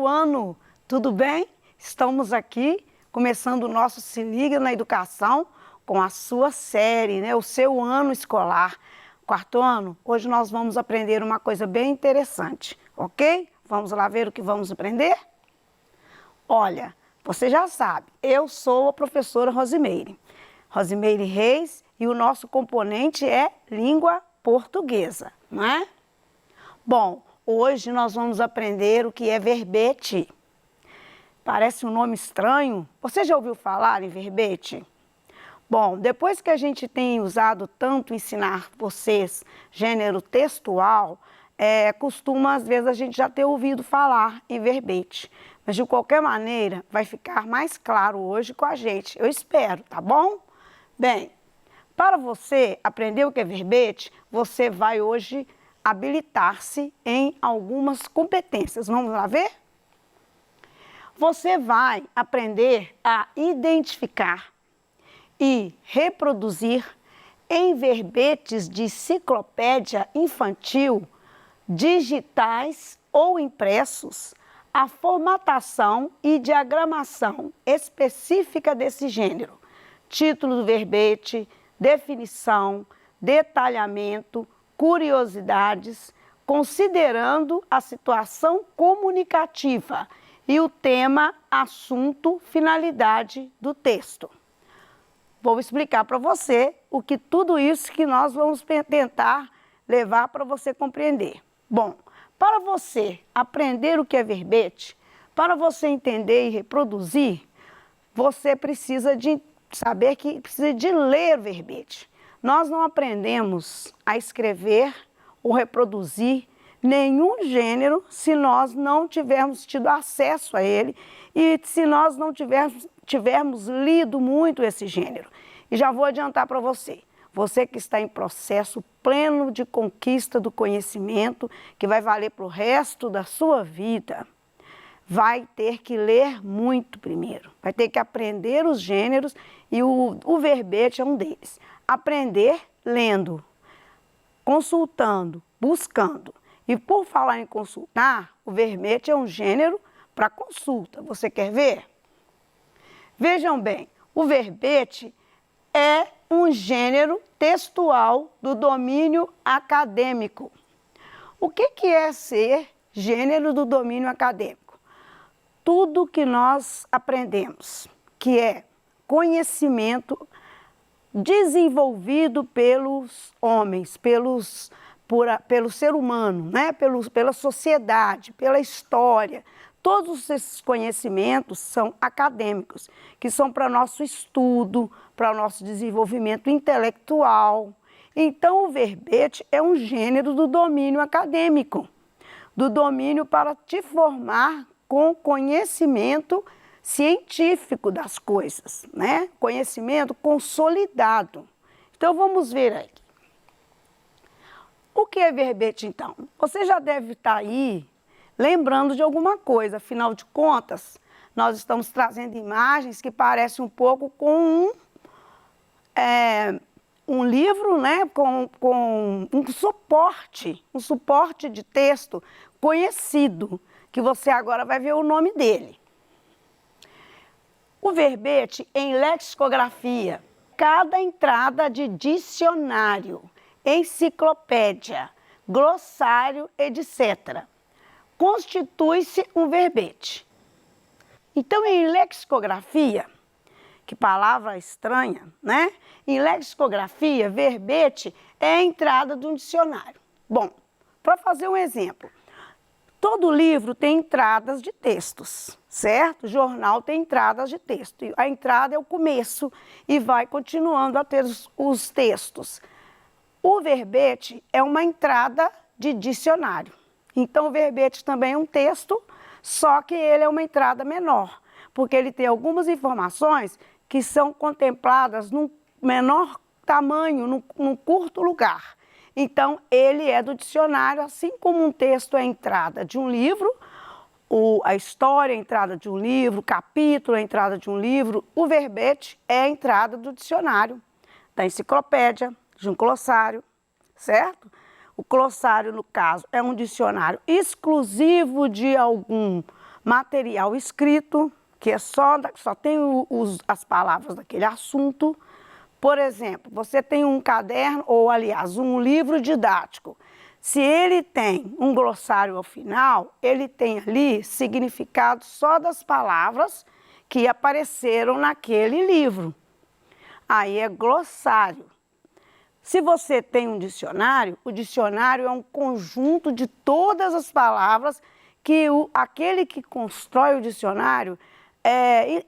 ano, tudo bem? Estamos aqui começando o nosso Se Liga na Educação com a sua série, né? O seu ano escolar. Quarto ano, hoje nós vamos aprender uma coisa bem interessante, ok? Vamos lá ver o que vamos aprender? Olha, você já sabe, eu sou a professora Rosimeire Reis, e o nosso componente é língua portuguesa, não é? Bom, hoje nós vamos aprender o que é verbete. Parece um nome estranho. Você já ouviu falar em verbete? Bom, depois que a gente tem usado tanto ensinar vocês gênero textual, costuma às vezes a gente já ter ouvido falar em verbete. Mas de qualquer maneira vai ficar mais claro hoje com a gente, eu espero, tá bom? Bem, para você aprender o que é verbete, você vai hoje habilitar-se em algumas competências. Vamos lá ver? Você vai aprender a identificar e reproduzir em verbetes de enciclopédia infantil, digitais ou impressos, a formatação e diagramação específica desse gênero, título do verbete, definição, detalhamento, curiosidades, considerando a situação comunicativa e o tema, assunto, finalidade do texto. Vou explicar para você o que tudo isso que nós vamos tentar levar para você compreender. Bom, para você aprender o que é verbete, para você entender e reproduzir, você precisa de saber que precisa de ler verbete. Nós não aprendemos a escrever ou reproduzir nenhum gênero se nós não tivermos tido acesso a ele e se nós não tivermos lido muito esse gênero. E já vou adiantar para você, você que está em processo pleno de conquista do conhecimento, que vai valer para o resto da sua vida, vai ter que ler muito primeiro, vai ter que aprender os gêneros e o verbete é um deles. Aprender lendo, consultando, buscando. E por falar em consultar, o verbete é um gênero para consulta. Você quer ver? Vejam bem, o verbete é um gênero textual do domínio acadêmico. O que é ser gênero do domínio acadêmico? Tudo que nós aprendemos, que é conhecimento desenvolvido pelos homens, pelo ser humano, né? Pela sociedade, pela história. Todos esses conhecimentos são acadêmicos, que são para nosso estudo, para o nosso desenvolvimento intelectual. Então, o verbete é um gênero do domínio acadêmico, do domínio para te formar com conhecimento científico das coisas, né? Conhecimento consolidado. Então, vamos ver aqui. O que é verbete, então? Você já deve estar aí lembrando de alguma coisa, afinal de contas, nós estamos trazendo imagens que parecem um pouco com um livro, né? Com um suporte de texto conhecido, que você agora vai ver o nome dele. O verbete em lexicografia, cada entrada de dicionário, enciclopédia, glossário, etc., constitui-se um verbete. Então, em lexicografia, que palavra estranha, né? Em lexicografia, verbete é a entrada de um dicionário. Bom, para fazer um exemplo, todo livro tem entradas de textos, certo? O jornal tem entradas de texto. A entrada é o começo e vai continuando a ter os textos. O verbete é uma entrada de dicionário. Então, o verbete também é um texto, só que ele é uma entrada menor, porque ele tem algumas informações que são contempladas num menor tamanho, num curto lugar. Então, ele é do dicionário, assim como um texto é a entrada de um livro, a história é a entrada de um livro, o capítulo é a entrada de um livro, o verbete é a entrada do dicionário, da enciclopédia, de um glossário, certo? O glossário, no caso, é um dicionário exclusivo de algum material escrito, que é só tem as palavras daquele assunto. Por exemplo, você tem um caderno, ou aliás, um livro didático. Se ele tem um glossário ao final, ele tem ali significado só das palavras que apareceram naquele livro. Aí é glossário. Se você tem um dicionário, o dicionário é um conjunto de todas as palavras que aquele que constrói o dicionário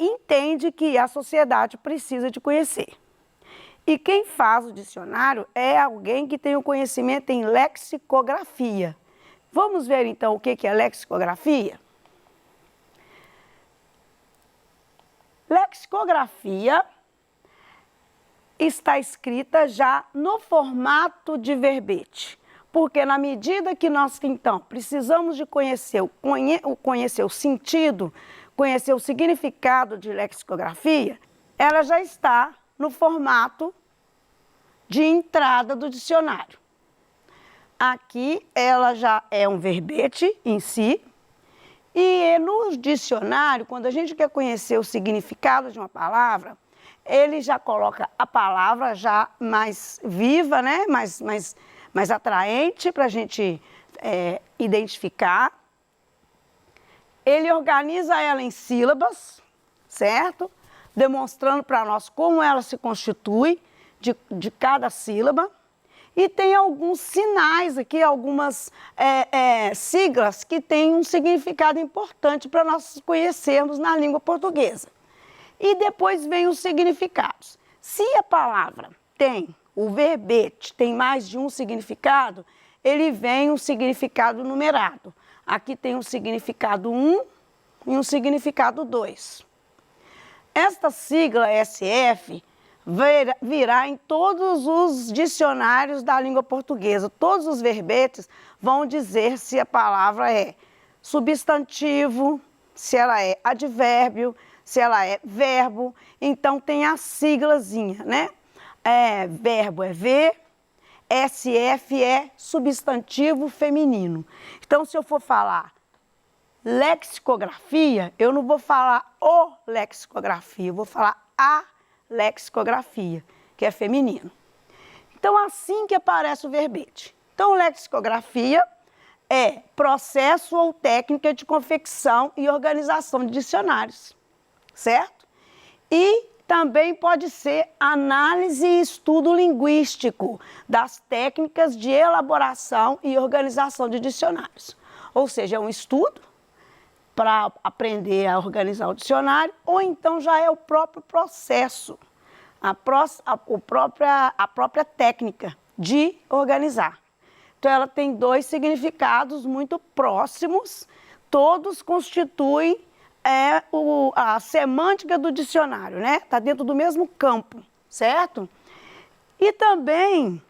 entende que a sociedade precisa de conhecer. E quem faz o dicionário é alguém que tem o conhecimento em lexicografia. Vamos ver então o que é lexicografia? Lexicografia está escrita já no formato de verbete, porque na medida que nós então precisamos de conhecer o sentido, conhecer o significado de lexicografia, ela já está no formato de entrada do dicionário. Aqui ela já é um verbete em si, e no dicionário, quando a gente quer conhecer o significado de uma palavra, ele já coloca a palavra já mais viva, né? mais atraente para a gente identificar. Ele organiza ela em sílabas, certo? Demonstrando para nós como ela se constitui de cada sílaba. E tem alguns sinais aqui, algumas siglas que têm um significado importante para nós conhecermos na língua portuguesa. E depois vem os significados. Se a palavra tem, o verbete tem mais de um significado, ele vem um significado numerado. Aqui tem um significado 1 e um significado 2. Esta sigla SF virá em todos os dicionários da língua portuguesa. Todos os verbetes vão dizer se a palavra é substantivo, se ela é advérbio, se ela é verbo. Então tem a siglazinha, né? Verbo é V, SF é substantivo feminino. Então, se eu for falar lexicografia, eu não vou falar o lexicografia, eu vou falar a lexicografia, que é feminino. Então, assim que aparece o verbete. Então, lexicografia é processo ou técnica de confecção e organização de dicionários, certo? E também pode ser análise e estudo linguístico das técnicas de elaboração e organização de dicionários. Ou seja, é um estudo para aprender a organizar o dicionário, ou então já é o próprio processo, a própria técnica de organizar. Então, ela tem dois significados muito próximos, todos constituem a semântica do dicionário, né? Está dentro do mesmo campo, certo? E também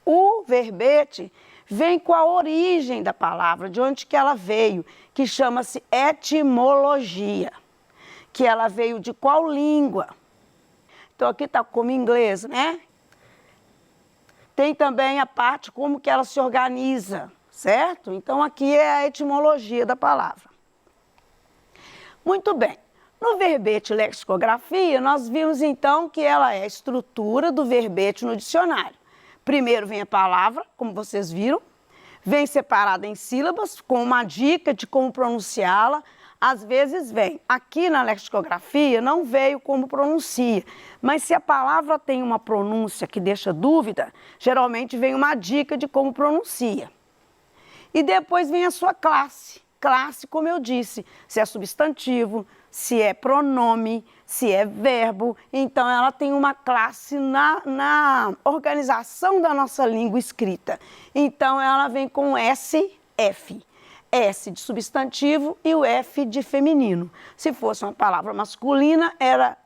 o verbete vem com a origem da palavra, de onde que ela veio, que chama-se etimologia, que ela veio de qual língua. Então, aqui está como inglês, né? Tem também a parte como que ela se organiza, certo? Então, aqui é a etimologia da palavra. Muito bem. No verbete lexicografia, nós vimos então que ela é a estrutura do verbete no dicionário. Primeiro vem a palavra, como vocês viram, vem separada em sílabas, com uma dica de como pronunciá-la. Às vezes vem. Aqui na lexicografia não veio como pronuncia, mas se a palavra tem uma pronúncia que deixa dúvida, geralmente vem uma dica de como pronuncia. E depois vem a sua classe. Classe, como eu disse, se é substantivo, se é pronome, se é verbo. Então, ela tem uma classe na organização da nossa língua escrita. Então, ela vem com SF. S de substantivo e o F de feminino. Se fosse uma palavra masculina,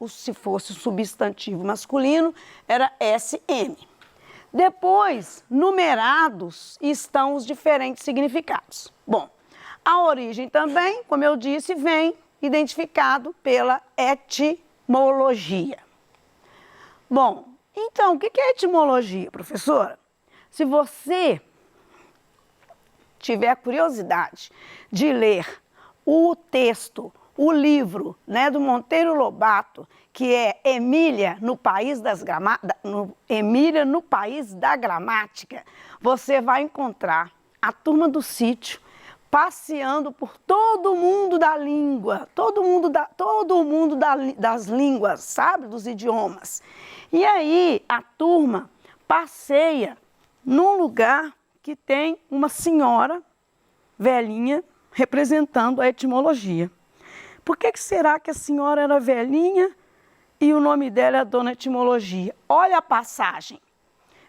se fosse substantivo masculino, era SM. Depois, numerados, estão os diferentes significados. Bom, a origem também, como eu disse, vem identificado pela etimologia. Bom, então, o que é etimologia, professora? Se você tiver curiosidade de ler o texto, o livro, né, do Monteiro Lobato, que é Emília no País Emília no País da Gramática, você vai encontrar a turma do sítio passeando por todo mundo da língua, todo mundo das línguas, sabe, dos idiomas. E aí a turma passeia num lugar que tem uma senhora velhinha representando a etimologia. Por que será que a senhora era velhinha e o nome dela é Dona Etimologia? Olha a passagem.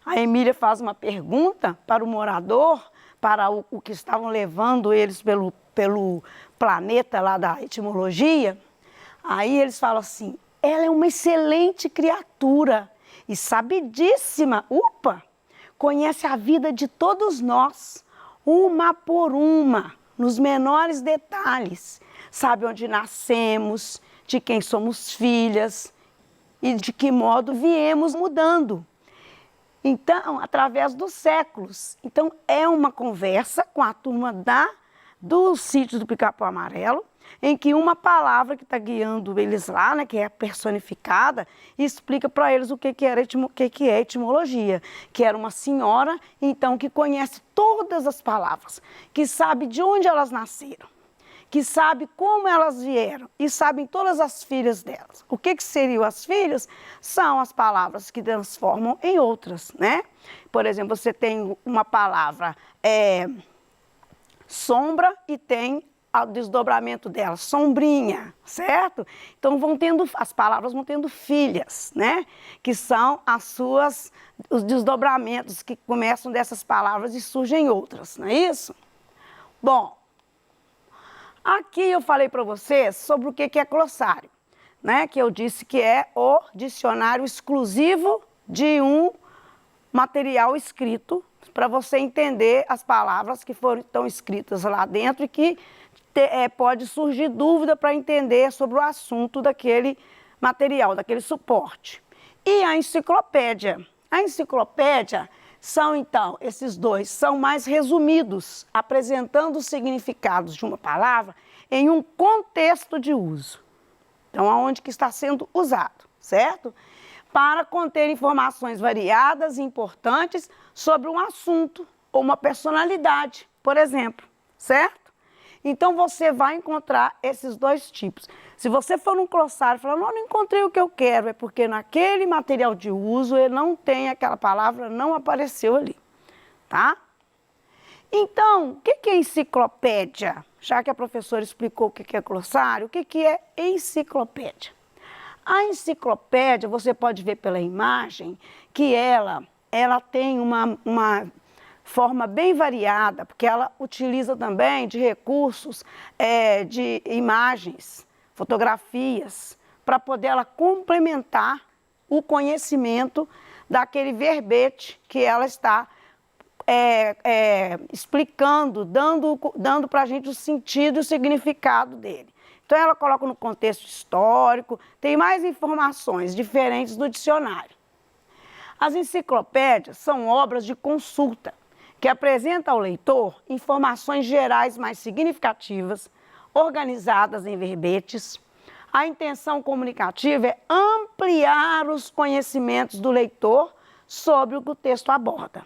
A Emília faz uma pergunta para o morador, para o que estavam levando eles pelo planeta lá da etimologia. Aí eles falam assim, ela é uma excelente criatura e sabidíssima, conhece a vida de todos nós, uma por uma, nos menores detalhes. Sabe onde nascemos, de quem somos filhas e de que modo viemos mudando. Então, através dos séculos. Então, é uma conversa com a turma do sítio do Pica-Pau Amarelo, em que uma palavra que está guiando eles lá, né, que é personificada, explica para eles o que é etimologia, que era uma senhora, então, que conhece todas as palavras, que sabe de onde elas nasceram, que sabe como elas vieram e sabem todas as filhas delas. O que seriam as filhas? São as palavras que transformam em outras, né? Por exemplo, você tem uma palavra sombra e tem o desdobramento dela, sombrinha, certo? Então as palavras vão tendo filhas, né? Que são os desdobramentos que começam dessas palavras e surgem outras, não é isso? Bom, aqui eu falei para vocês sobre o que é glossário, né? Que eu disse que é o dicionário exclusivo de um material escrito para você entender as palavras que estão escritas lá dentro e que pode surgir dúvida para entender sobre o assunto daquele material, daquele suporte. E a enciclopédia. A enciclopédia são, então, esses dois, são mais resumidos, apresentando os significados de uma palavra em um contexto de uso. Então, aonde que está sendo usado, certo? Para conter informações variadas e importantes sobre um assunto ou uma personalidade, por exemplo, certo? Então, você vai encontrar esses dois tipos. Se você for num glossário e falar, não encontrei o que eu quero, é porque naquele material de uso ele não tem aquela palavra, não apareceu ali, tá? Então, o que é enciclopédia? Já que a professora explicou o que é glossário, o que é enciclopédia? A enciclopédia, você pode ver pela imagem que ela tem uma forma bem variada, porque ela utiliza também de recursos de imagens, fotografias, para poder ela complementar o conhecimento daquele verbete que ela está explicando, dando para a gente o sentido e o significado dele. Então ela coloca no contexto histórico, tem mais informações diferentes do dicionário. As enciclopédias são obras de consulta, que apresentam ao leitor informações gerais mais significativas, organizadas em verbetes. A intenção comunicativa é ampliar os conhecimentos do leitor sobre o que o texto aborda.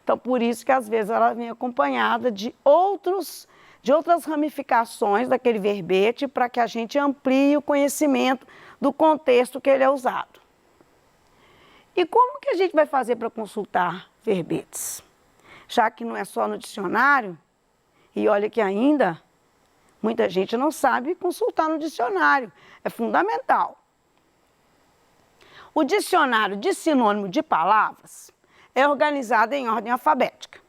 Então, por isso que às vezes ela vem acompanhada de outras ramificações daquele verbete para que a gente amplie o conhecimento do contexto que ele é usado. E como que a gente vai fazer para consultar verbetes? Já que não é só no dicionário, e olha que ainda muita gente não sabe consultar no dicionário, é fundamental. O dicionário de sinônimo de palavras é organizado em ordem alfabética.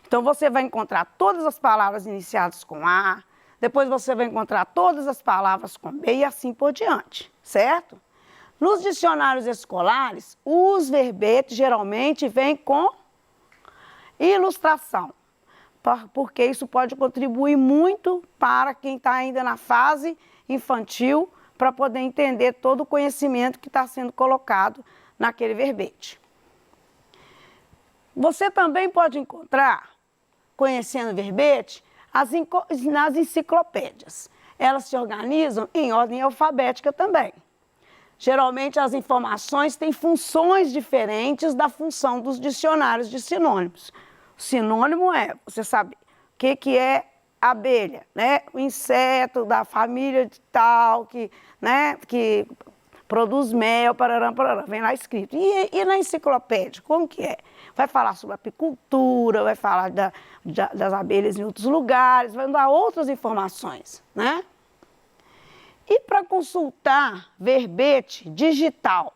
Então, você vai encontrar todas as palavras iniciadas com A, depois você vai encontrar todas as palavras com B e assim por diante, certo? Nos dicionários escolares, os verbetes geralmente vêm com ilustração, porque isso pode contribuir muito para quem está ainda na fase infantil, para poder entender todo o conhecimento que está sendo colocado naquele verbete. Você também pode encontrar, conhecendo o verbete, nas enciclopédias. Elas se organizam em ordem alfabética também. Geralmente as informações têm funções diferentes da função dos dicionários de sinônimos. O sinônimo você sabe o que é abelha, né? O inseto da família de tal, que produz mel, parará, parará, vem lá escrito. E na enciclopédia, como que é? Vai falar sobre apicultura, vai falar das abelhas em outros lugares, vai dar outras informações, né? E para consultar verbete digital,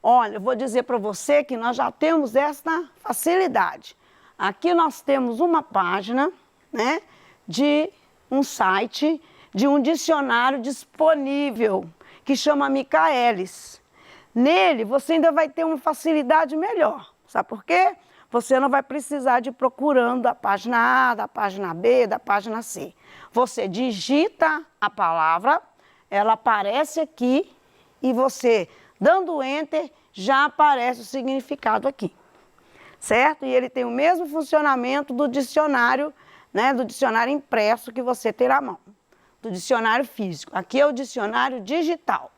olha, eu vou dizer para você que nós já temos esta facilidade. Aqui nós temos uma página, né, de um site, de um dicionário disponível, que chama Michaelis. Nele, você ainda vai ter uma facilidade melhor. Sabe por quê? Você não vai precisar de ir procurando da página A, da página B, da página C. Você digita a palavra, ela aparece aqui e você, dando Enter, já aparece o significado aqui. Certo? E ele tem o mesmo funcionamento do dicionário, né, do dicionário impresso que você terá à mão, do dicionário físico. Aqui é o dicionário digital.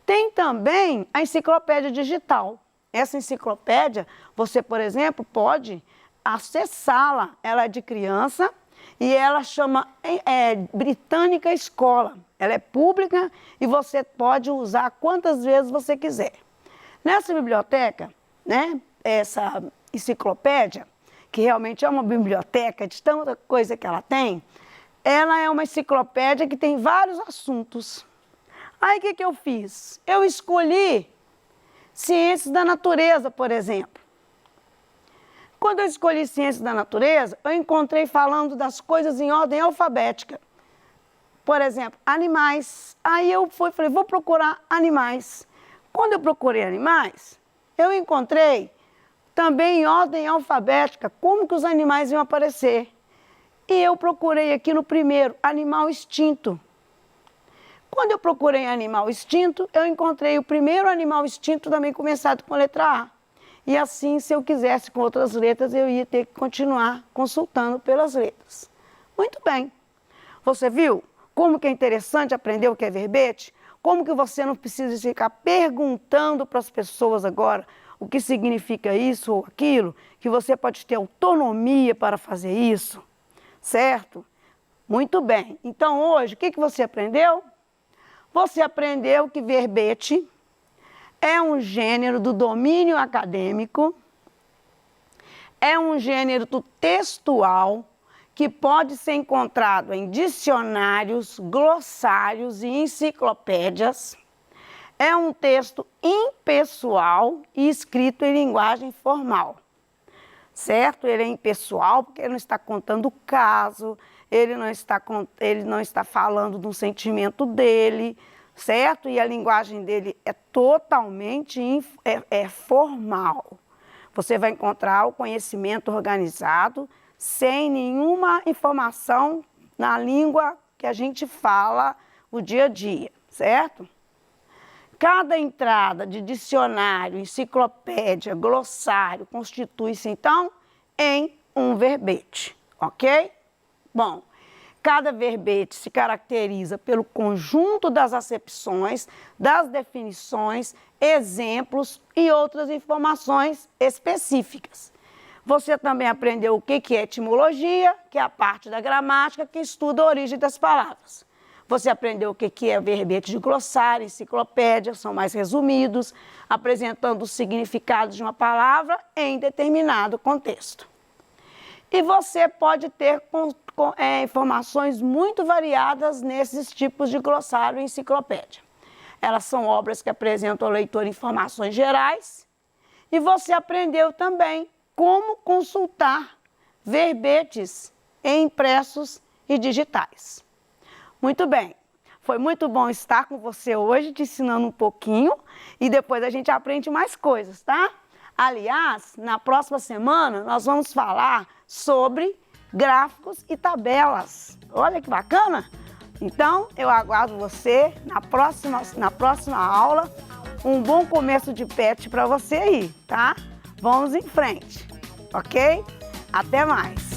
Tem também a enciclopédia digital. Essa enciclopédia, você, por exemplo, pode acessá-la. Ela é de criança e ela chama Britânica Escola. Ela é pública e você pode usar quantas vezes você quiser. Nessa biblioteca, né, essa enciclopédia, que realmente é uma biblioteca de tanta coisa que ela tem, ela é uma enciclopédia que tem vários assuntos. Aí o que eu fiz? Eu escolhi ciências da natureza, por exemplo. Quando eu escolhi ciências da natureza, eu encontrei falando das coisas em ordem alfabética. Por exemplo, animais. Aí eu falei, vou procurar animais. Quando eu procurei animais, eu encontrei também em ordem alfabética como que os animais iam aparecer. E eu procurei aqui no primeiro, animal extinto. Quando eu procurei animal extinto, eu encontrei o primeiro animal extinto também começado com a letra A. E assim, se eu quisesse com outras letras, eu ia ter que continuar consultando pelas letras. Muito bem. Você viu como que é interessante aprender o que é verbete? Como que você não precisa ficar perguntando para as pessoas agora o que significa isso ou aquilo, que você pode ter autonomia para fazer isso, certo? Muito bem. Então, hoje, o que você aprendeu? Você aprendeu que verbete é um gênero do domínio acadêmico, é um gênero textual que pode ser encontrado em dicionários, glossários e enciclopédias. É um texto impessoal e escrito em linguagem formal, certo? Ele é impessoal porque ele não está contando o caso, ele não está falando do sentimento dele, certo? E a linguagem dele é totalmente formal. Você vai encontrar o conhecimento organizado, sem nenhuma informação na língua que a gente fala o dia a dia, certo? Cada entrada de dicionário, enciclopédia, glossário constitui-se, então, em um verbete, ok? Bom, cada verbete se caracteriza pelo conjunto das acepções, das definições, exemplos e outras informações específicas. Você também aprendeu o que é etimologia, que é a parte da gramática que estuda a origem das palavras. Você aprendeu o que é verbete de glossário, enciclopédia, são mais resumidos, apresentando os significados de uma palavra em determinado contexto. E você pode ter informações muito variadas nesses tipos de glossário e enciclopédia. Elas são obras que apresentam ao leitor informações gerais e você aprendeu também como consultar verbetes impressos e digitais. Muito bem, foi muito bom estar com você hoje, te ensinando um pouquinho e depois a gente aprende mais coisas, tá? Aliás, na próxima semana nós vamos falar sobre gráficos e tabelas. Olha que bacana! Então, eu aguardo você na próxima aula. Um bom começo de PET para você aí, tá? Vamos em frente, ok? Até mais!